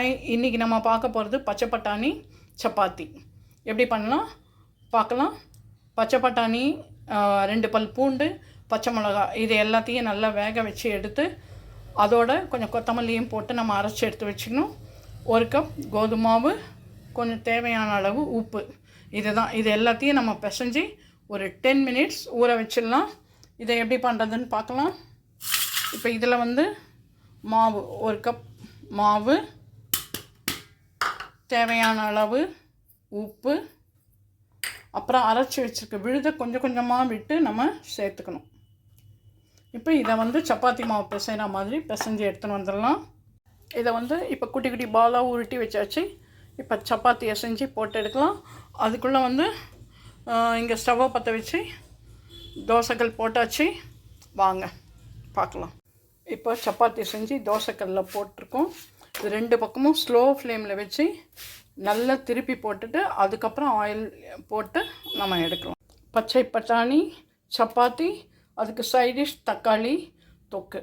இன்றைக்கி நம்ம பார்க்க போகிறது பச்சை பட்டாணி சப்பாத்தி எப்படி பண்ணலாம் பார்க்கலாம். பச்சை பட்டாணி, 2 பல் பூண்டு, பச்சை மிளகா இது எல்லாத்தையும் நல்லா வேக வச்சு எடுத்து அதோட கொஞ்சம் கொத்தமல்லியும் போட்டு நம்ம அரைச்சி எடுத்து வச்சுக்கணும். 1 கப் கோதுமை மாவு, கொஞ்சம் தேவையான அளவு உப்பு. இது எல்லாத்தையும் நம்ம பிசைஞ்சு ஒரு 10 மினிட்ஸ் ஊற வச்சிடலாம். இதை எப்படி பண்ணுறதுன்னு பார்க்கலாம். இப்போ இதில் மாவு 1 கப் மாவு, தேவையான அளவு உப்பு, அப்புறம் அரைச்சி வச்சுருக்க விழுதை கொஞ்சம் கொஞ்சமாக விட்டு நம்ம சேர்த்துக்கணும். இப்போ இதை சப்பாத்தி மாவு பிசைகிற மாதிரி பிசைஞ்சு எடுத்துன்னு வந்துடலாம். இதை இப்போ குட்டி குட்டி பாலாக உருட்டி வச்சாச்சு. இப்போ சப்பாத்தியை செஞ்சு போட்டு எடுக்கலாம். அதுக்குள்ளே இங்கே ஸ்டவ்வை பற்ற வச்சு தோசைக்கல் போட்டாச்சு. வாங்க பார்க்கலாம். இப்போ சப்பாத்தி செஞ்சு தோசைக்கல்லில் போட்டிருக்கோம். இது 2 பக்கமும் ஸ்லோ ஃப்ளேமில் வச்சு நல்லா திருப்பி போட்டுட்டு அதுக்கப்புறம் ஆயில் போட்டு நம்ம எடுக்கலாம். பச்சை பட்டாணி சப்பாத்தி, அதுக்கு சைடிஷ் தக்காளி தொக்கு.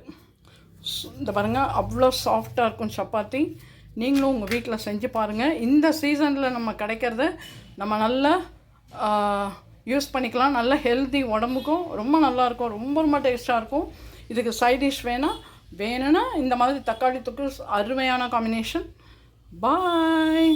இந்த பாருங்கள், அவ்வளோ சாஃப்டாக இருக்கும் சப்பாத்தி. நீங்களும் உங்கள் வீட்டில் செஞ்சு பாருங்கள். இந்த சீசனில் நம்ம கிடைக்கிறத நம்ம நல்லா யூஸ் பண்ணிக்கலாம். நல்ல ஹெல்தி, உடம்புக்கும் ரொம்ப நல்லாயிருக்கும், ரொம்ப ரொம்ப டேஸ்ட்டாக இருக்கும். இதுக்கு சைடிஷ் வேணும்னா இந்த மாதிரி தக்காளி தொக்கு அருமையான காம்பினேஷன். பாய்.